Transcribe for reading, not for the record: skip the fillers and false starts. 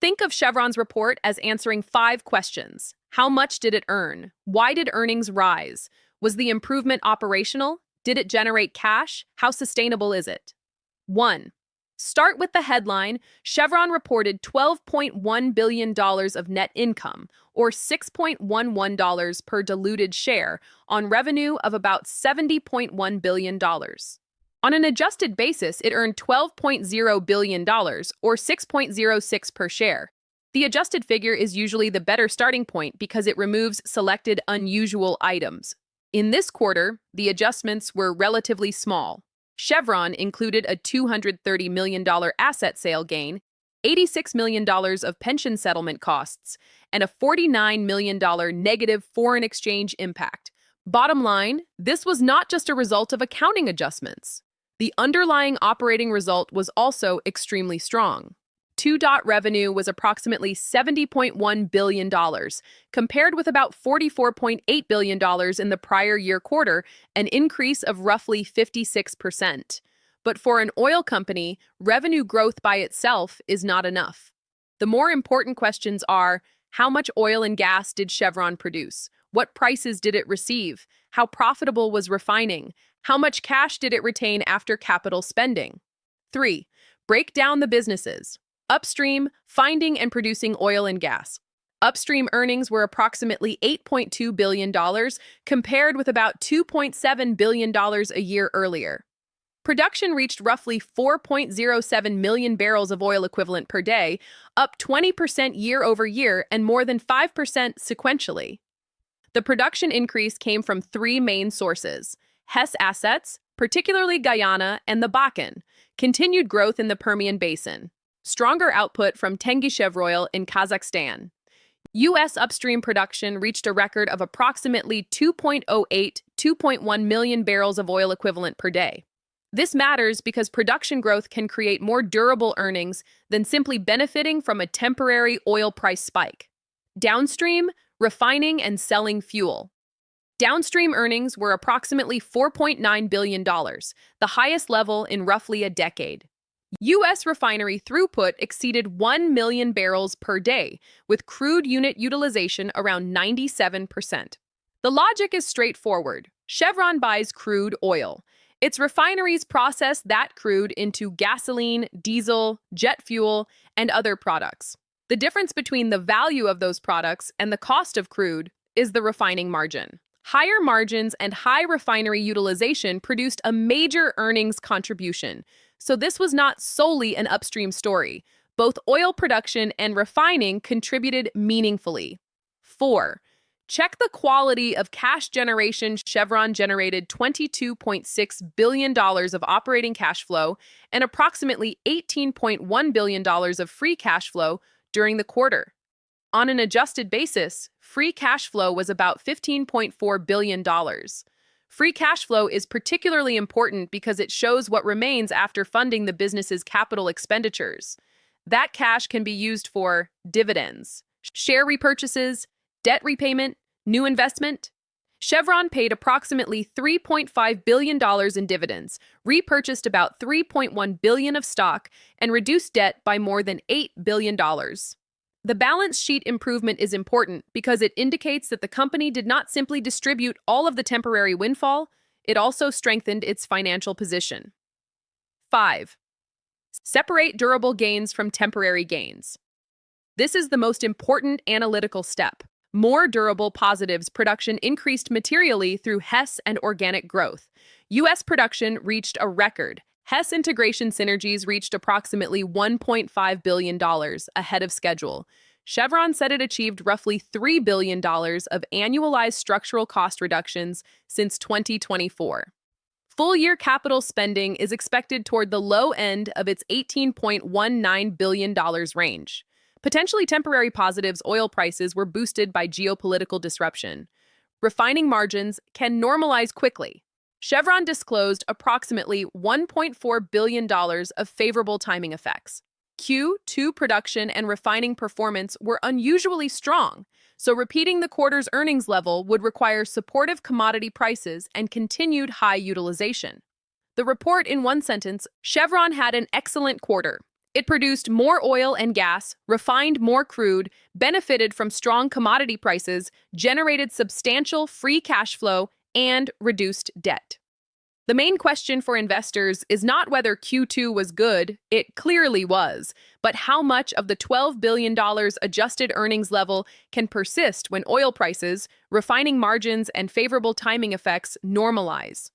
Think of Chevron's report as answering 5 questions. How much did it earn? Why did earnings rise? Was the improvement operational? Did it generate cash? How sustainable is it? 1. Start with the headline. Chevron reported $12.1 billion of net income, or $6.11 per diluted share, on revenue of about $70.1 billion. On an adjusted basis, it earned $12.0 billion, or 6.06 per share. The adjusted figure is usually the better starting point because it removes selected unusual items. In this quarter, the adjustments were relatively small. Chevron included a $230 million asset sale gain, $86 million of pension settlement costs, and a $49 million negative foreign exchange impact. Bottom line, this was not just a result of accounting adjustments. The underlying operating result was also extremely strong. Revenue was approximately $70.1 billion, compared with about $44.8 billion in the prior year quarter, an increase of roughly 56%. But for an oil company, revenue growth by itself is not enough. The more important questions are, how much oil and gas did Chevron produce? What prices did it receive? How profitable was refining? How much cash did it retain after capital spending? 3. Break down the businesses. Upstream, finding and producing oil and gas. Upstream earnings were approximately $8.2 billion, compared with about $2.7 billion a year earlier. Production reached roughly 4.07 million barrels of oil equivalent per day, up 20% year over year and more than 5% sequentially. The production increase came from 3 main sources: Hess assets, particularly Guyana and the Bakken, continued growth in the Permian Basin, stronger output from Chevron in Kazakhstan. U.S. upstream production reached a record of approximately 2.1 million barrels of oil equivalent per day. This matters because production growth can create more durable earnings than simply benefiting from a temporary oil price spike. Downstream, refining and selling fuel. Downstream earnings were approximately $4.9 billion, the highest level in roughly a decade. U.S. refinery throughput exceeded 1 million barrels per day, with crude unit utilization around 97%. The logic is straightforward. Chevron buys crude oil. Its refineries process that crude into gasoline, diesel, jet fuel, and other products. The difference between the value of those products and the cost of crude is the refining margin. Higher margins and high refinery utilization produced a major earnings contribution. So this was not solely an upstream story. Both oil production and refining contributed meaningfully. 4. Check the quality of cash generation. Chevron generated $22.6 billion of operating cash flow and approximately $18.1 billion of free cash flow during the quarter. On an adjusted basis, free cash flow was about $15.4 billion. Free cash flow is particularly important because it shows what remains after funding the business's capital expenditures. That cash can be used for dividends, share repurchases, debt repayment, new investment. Chevron paid approximately $3.5 billion in dividends, repurchased about $3.1 billion of stock, and reduced debt by more than $8 billion. The balance sheet improvement is important because it indicates that the company did not simply distribute all of the temporary windfall, it also strengthened its financial position. 5. Separate durable gains from temporary gains. This is the most important analytical step. More durable positives production increased materially through Hess and organic growth. U.S. production reached a record. Hess integration synergies reached approximately $1.5 billion ahead of schedule. Chevron said it achieved roughly $3 billion of annualized structural cost reductions since 2024. Full-year capital spending is expected toward the low end of its $18.19 billion range. Potentially temporary positives. Oil prices were boosted by geopolitical disruption. Refining margins can normalize quickly. Chevron disclosed approximately $1.4 billion of favorable timing effects. Q2 production and refining performance were unusually strong, so repeating the quarter's earnings level would require supportive commodity prices and continued high utilization. The report in one sentence: Chevron had an excellent quarter. It produced more oil and gas, refined more crude, benefited from strong commodity prices, generated substantial free cash flow, and reduced debt. The main question for investors is not whether Q2 was good, it clearly was, but how much of the $12 billion adjusted earnings level can persist when oil prices, refining margins, and favorable timing effects normalize.